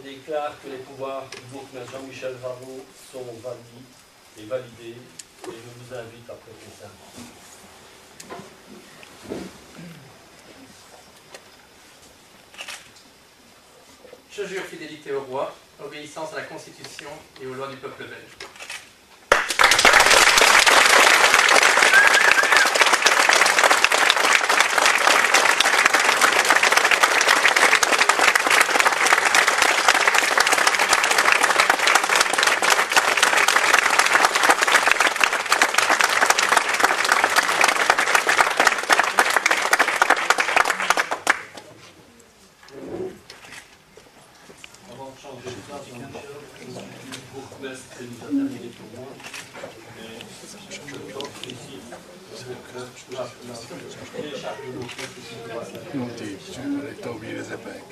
déclare que les pouvoirs du bourgmestre Jean-Michel Varraud sont valides et validés, et je vous invite à prêter serment. Je jure fidélité au roi, obéissance à la Constitution et aux lois du peuple belge. T'as oublié les épingles.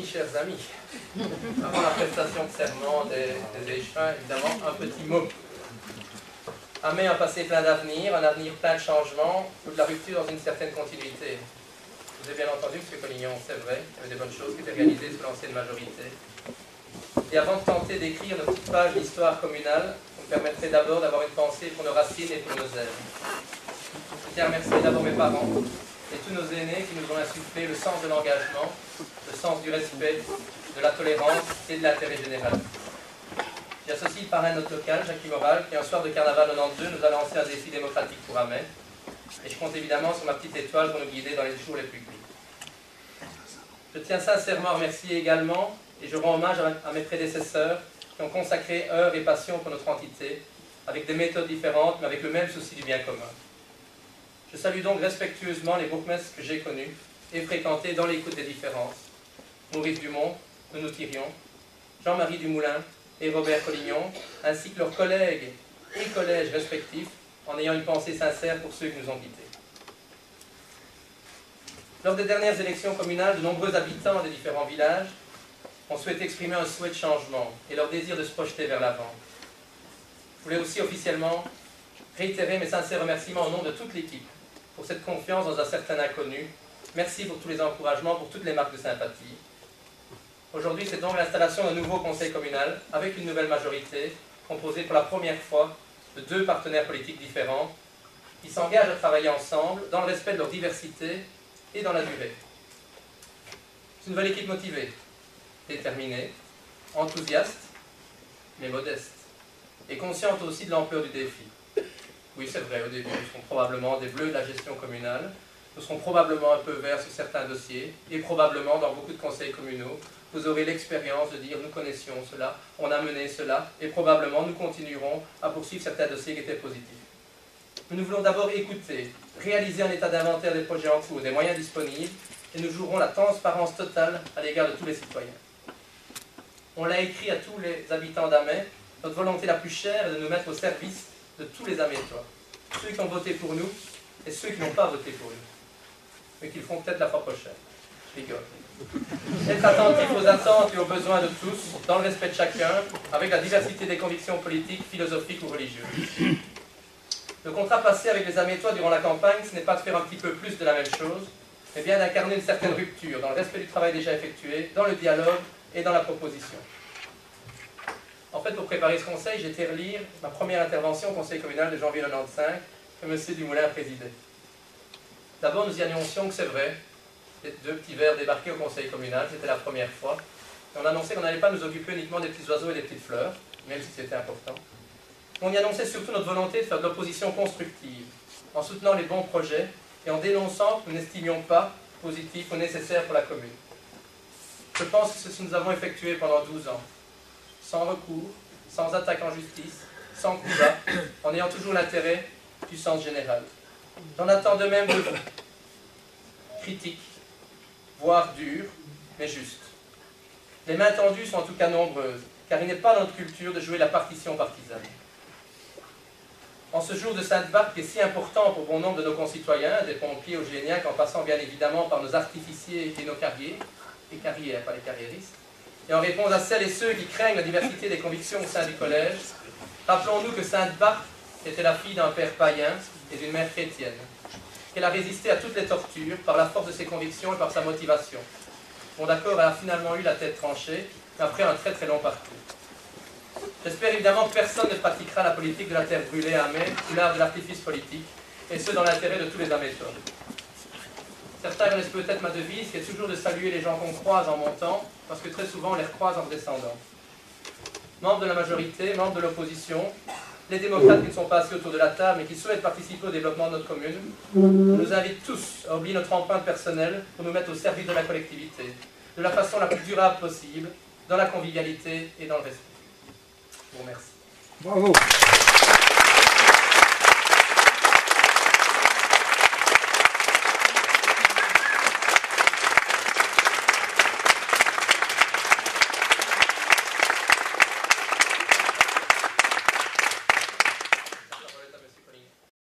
Chers amis, avant la prestation de serment des échevins, évidemment, un petit mot. Amé a un passé plein d'avenir, un avenir plein de changements, ou de la rupture dans une certaine continuité. Vous avez bien entendu, M. Collignon, c'est vrai, il y avait des bonnes choses qui étaient réalisées sous l'ancienne majorité. Et avant de tenter d'écrire nos petites pages d'histoire communale, vous me permettrez d'abord d'avoir une pensée pour nos racines et pour nos ailes. Je tiens à remercier d'abord mes parents et tous nos aînés qui nous ont insufflé le sens de l'engagement, le sens du respect, de la tolérance et de l'intérêt général. J'associe le parrain de notre local, Jacques Moral, qui un soir de carnaval 92 nous a lancé un défi démocratique pour Amé. Et je compte évidemment sur ma petite étoile pour nous guider dans les jours les plus gris. Je tiens sincèrement à remercier également, et je rends hommage à mes prédécesseurs qui ont consacré heures et passion pour notre entité, avec des méthodes différentes, mais avec le même souci du bien commun. Je salue donc respectueusement les bourgmestres que j'ai connus et fréquentés dans l'écoute des différences. Maurice Dumont, nous Thirion, Jean-Marie Dumoulin et Robert Collignon, ainsi que leurs collègues et collèges respectifs, en ayant une pensée sincère pour ceux qui nous ont quittés. Lors des dernières élections communales, de nombreux habitants des différents villages ont souhaité exprimer un souhait de changement et leur désir de se projeter vers l'avant. Je voulais aussi officiellement réitérer mes sincères remerciements au nom de toute l'équipe pour cette confiance dans un certain inconnu. Merci pour tous les encouragements, pour toutes les marques de sympathie. Aujourd'hui, c'est donc l'installation d'un nouveau conseil communal avec une nouvelle majorité composée pour la première fois de deux partenaires politiques différents qui s'engagent à travailler ensemble dans le respect de leur diversité et dans la durée. C'est une nouvelle équipe motivée, déterminée, enthousiaste, mais modeste, et consciente aussi de l'ampleur du défi. Oui, c'est vrai, au début, nous serons probablement des bleus de la gestion communale, nous serons probablement un peu verts sur certains dossiers, et probablement dans beaucoup de conseils communaux, vous aurez l'expérience de dire nous connaissions cela, on a mené cela, et probablement nous continuerons à poursuivre certains dossiers qui étaient positifs. Nous voulons d'abord écouter, réaliser un état d'inventaire des projets en cours, des moyens disponibles, et nous jouerons la transparence totale à l'égard de tous les citoyens. On l'a écrit à tous les habitants d'Amé, notre volonté la plus chère est de nous mettre au service de tous les Amétois, ceux qui ont voté pour nous et ceux qui n'ont pas voté pour nous, mais qui le feront peut-être la fois prochaine. Je rigole. Être attentif aux attentes et aux besoins de tous, dans le respect de chacun, avec la diversité des convictions politiques, philosophiques ou religieuses. Le contrat passé avec les Amétois durant la campagne, ce n'est pas de faire un petit peu plus de la même chose, mais bien d'incarner une certaine rupture dans le respect du travail déjà effectué, dans le dialogue et dans la proposition. En fait, pour préparer ce conseil, j'ai été relire ma première intervention au conseil communal de janvier 1995 que M. Dumoulin présidait. D'abord, nous y annoncions que c'est vrai, les deux petits vers débarqués au conseil communal, c'était la première fois, et on annonçait qu'on n'allait pas nous occuper uniquement des petits oiseaux et des petites fleurs, même si c'était important. On y annonçait surtout notre volonté de faire de l'opposition constructive, en soutenant les bons projets et en dénonçant que nous n'estimions pas positifs ou nécessaires pour la commune. Je pense que c'est ce que nous avons effectué pendant 12 ans, sans recours, sans attaque en justice, sans coup bas, en ayant toujours l'intérêt du sens général. J'en attends de même de vous. critique, voire dure, mais juste. Les mains tendues sont en tout cas nombreuses, car il n'est pas dans notre culture de jouer la partition partisane. En ce jour de Sainte-Barbe qui est si important pour bon nombre de nos concitoyens, des pompiers aux géniaques, en passant bien évidemment par nos artificiers et nos carriers, les carrières, pas les carriéristes, et en réponse à celles et ceux qui craignent la diversité des convictions au sein du collège, rappelons-nous que Sainte-Barbe était la fille d'un père païen et d'une mère chrétienne, qu'elle a résisté à toutes les tortures par la force de ses convictions et par sa motivation. Bon d'accord, elle a finalement eu la tête tranchée, mais après un très très long parcours. J'espère évidemment que personne ne pratiquera la politique de la terre brûlée à mai ou l'art de l'artifice politique, et ce dans l'intérêt de tous les amateurs. Certains connaissent peut-être ma devise, qui est toujours de saluer les gens qu'on croise en montant, parce que très souvent on les recroise en descendant. Membres de la majorité, membres de l'opposition, les démocrates qui ne sont pas assis autour de la table, mais qui souhaitent participer au développement de notre commune, je nous invite tous à oublier notre empreinte personnelle pour nous mettre au service de la collectivité, de la façon la plus durable possible, dans la convivialité et dans le respect. Je vous remercie. Bravo.